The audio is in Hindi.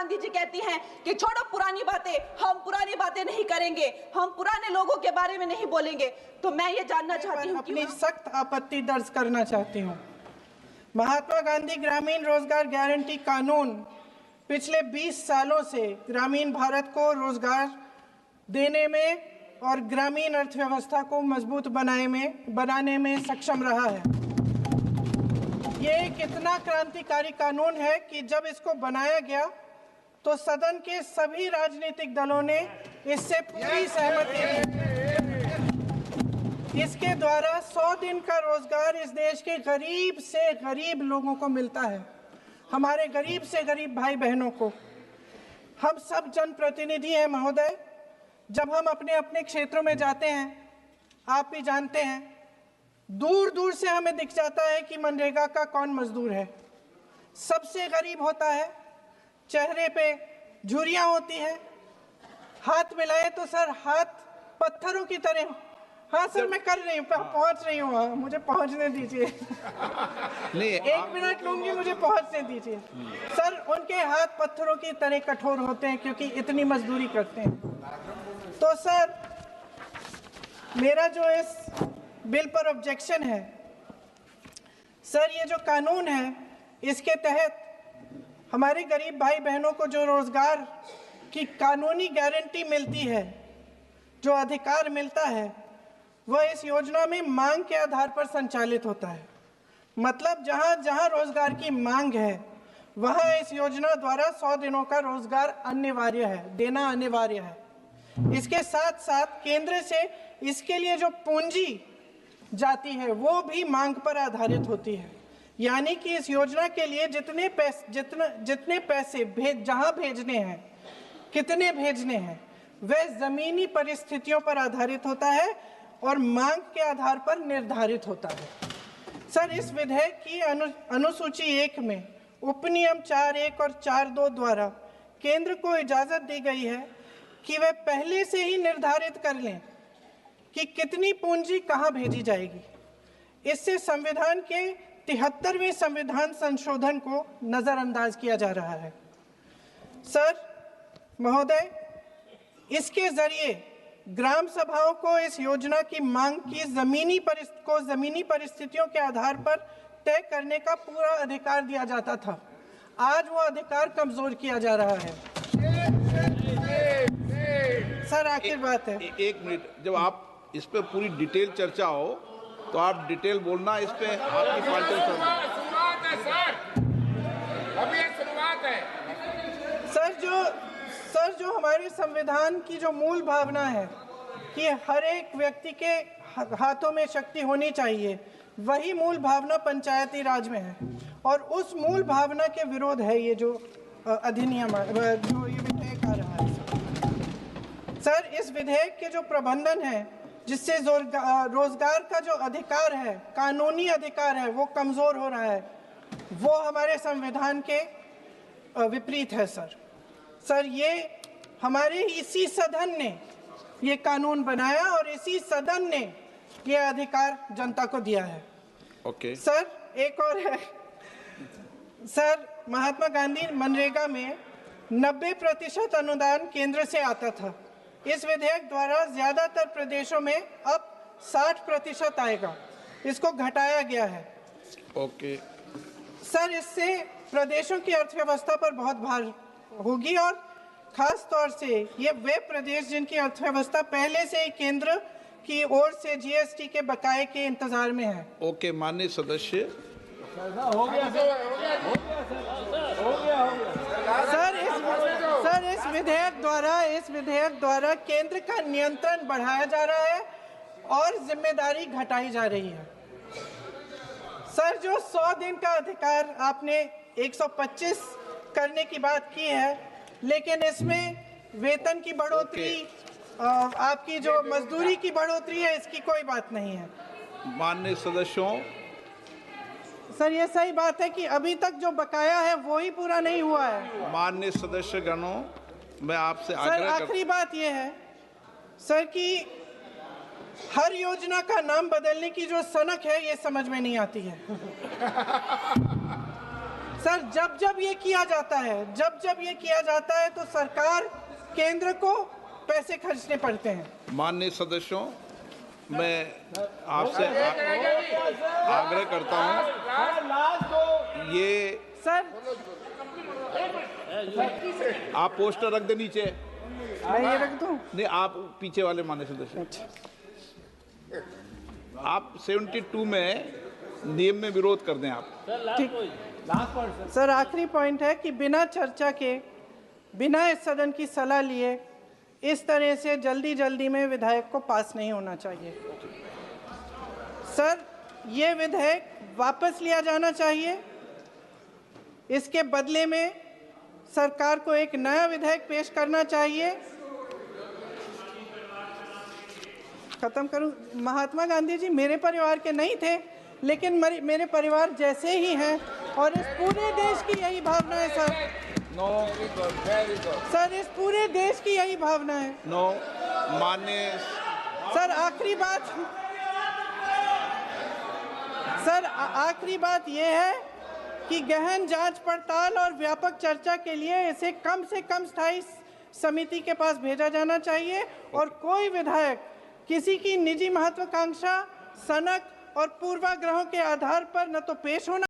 गांधी जी कहती हैं कि छोड़ो पुरानी बातें, हम पुरानी बातें नहीं करेंगे, हम पुराने लोगों के बारे में नहीं बोलेंगे। तो मैं ये जानना चाहती हूँ, अपनी सख्त आपत्ति दर्ज करना चाहती हूँ। महात्मा गांधी ग्रामीण रोजगार गारंटी कानून पिछले 20 सालों से ग्रामीण भारत को रोजगार देने में और ग्रामीण अर्थव्यवस्था को मजबूत बनाने में सक्षम रहा है। ये एक इतना क्रांतिकारी कानून है कि जब इसको बनाया गया तो सदन के सभी राजनीतिक दलों ने इससे पूरी सहमति दी। इसके द्वारा 100 दिन का रोजगार इस देश के गरीब से गरीब लोगों को मिलता है, हमारे गरीब से गरीब भाई बहनों को। हम सब जनप्रतिनिधि हैं महोदय। जब हम अपने अपने क्षेत्रों में जाते हैं, आप भी जानते हैं, दूर दूर से हमें दिख जाता है कि मनरेगा का कौन मजदूर है। सबसे गरीब होता है, चेहरे पे झुर्रियाँ होती हैं, हाथ मिलाए तो सर हाथ पत्थरों की तरह। हाँ सर, मैं कर रही हूँ, पहुँच रही हूँ, मुझे पहुँचने दीजिए। नहीं, 1 मिनट लूँगी, मुझे पहुँचने दीजिए। सर, उनके हाथ पत्थरों की तरह कठोर होते हैं क्योंकि इतनी मजदूरी करते हैं। तो सर, मेरा जो इस बिल पर ऑब्जेक्शन है, सर, ये जो कानून है इसके तहत हमारे गरीब भाई बहनों को जो रोजगार की कानूनी गारंटी मिलती है, जो अधिकार मिलता है, वह इस योजना में मांग के आधार पर संचालित होता है। मतलब जहां जहां रोजगार की मांग है वहां इस योजना द्वारा 100 दिनों का रोजगार अनिवार्य है, देना अनिवार्य है। इसके साथ साथ केंद्र से इसके लिए जो पूंजी जाती है वो भी मांग पर आधारित होती है। यानी कि इस योजना के लिए जितने पैसे जहां भेजने हैं, कितने भेजने हैं, वह जमीनी परिस्थितियों पर आधारित होता है और मांग के आधार पर निर्धारित होता है। सर, इस विधेयक की अनुसूची 1 में उपनियम 4(1) और 4(2) द्वारा केंद्र को इजाजत दी गई है कि वह पहले से ही निर्धारित कर लें कि कितनी पूंजी कहां भेजी जाएगी। इससे संविधान के 73वें संविधान संशोधन को नजरअंदाज किया जा रहा है। सर महोदय, इसके जरिए ग्राम सभाओं को इस योजना की मांग की जमीनी परिस्थितियों के आधार पर तय करने का पूरा अधिकार दिया जाता था। आज वो अधिकार कमजोर किया जा रहा है। सर, आखिर बात है, 1 मिनट, जब आप इस पे पूरी डिटेल चर्चा हो तो आप डिटेल बोलना। इस पे आपकी पार्टी शुरुआत है सर, अभी एक शुरुआत है। सर, जो हमारे संविधान की जो मूल भावना है कि हर एक व्यक्ति के हाथों में शक्ति होनी चाहिए, वही मूल भावना पंचायती राज में है और उस मूल भावना के विरोध है ये जो अधिनियम, जो ये विधेयक आ रहा है। सर, इस विधेयक के जो प्रबंधन है जिससे रोजगार का जो अधिकार है, कानूनी अधिकार है, वो कमजोर हो रहा है, वो हमारे संविधान के विपरीत है। सर, ये हमारे इसी सदन ने ये कानून बनाया और इसी सदन ने ये अधिकार जनता को दिया है। ओके। सर, एक और है सर, महात्मा गांधी मनरेगा में 90% अनुदान केंद्र से आता था। इस विधेयक द्वारा ज्यादातर प्रदेशों में अब 60% आएगा, इसको घटाया गया है। ओके। सर, इससे प्रदेशों की अर्थव्यवस्था पर बहुत भार होगी और खास तौर से ये वे प्रदेश जिनकी अर्थव्यवस्था पहले से ही केंद्र की ओर से जीएसटी के बकाये के इंतजार में है। ओके, माननीय सदस्य। हो गया। सर, इस विधेयक द्वारा केंद्र का नियंत्रण बढ़ाया जा रहा है और जिम्मेदारी घटाई जा रही है। सर, जो 100 दिन का अधिकार आपने 125 करने की बात की है, लेकिन इसमें वेतन की बढ़ोतरी, आपकी जो मजदूरी की बढ़ोतरी है, इसकी कोई बात नहीं है। माननीय सदस्यों, सर, ये सही बात है कि अभी तक जो बकाया है वो ही पूरा नहीं हुआ है। माननीय सदस्य गणों, मैं आपसे सर, आखिरी बात ये है सर कि हर योजना का नाम बदलने की जो सनक है, ये समझ में नहीं आती है। सर जब जब ये किया जाता है तो सरकार केंद्र को पैसे खर्चने पड़ते हैं। माननीय सदस्यों, मैं आपसे आग्रह करता हूं, ये सर आप पोस्टर रख दे नीचे। मैं ये रख दूं? नहीं, आप पीछे वाले माननीय सदस्य, आप 72 में नियम में विरोध कर दें आप। ठीक। सर आखिरी पॉइंट है कि बिना चर्चा के, बिना इस सदन की सलाह लिए इस तरह से जल्दी में विधेयक को पास नहीं होना चाहिए। सर ये विधेयक वापस लिया जाना चाहिए। इसके बदले में सरकार को एक नया विधेयक पेश करना चाहिए। खत्म करूं? महात्मा गांधी जी मेरे परिवार के नहीं थे, लेकिन मेरे परिवार जैसे ही हैं और इस पूरे देश की यही भावना है सर। नो, सर इस पूरे देश की यही भावना है। नो, माननीय सर आखिरी बात यह है कि गहन जांच पड़ताल और व्यापक चर्चा के लिए इसे कम से कम स्थायी समिति के पास भेजा जाना चाहिए और कोई विधायक किसी की निजी महत्वाकांक्षा, सनक और पूर्वाग्रहों के आधार पर न तो पेश होना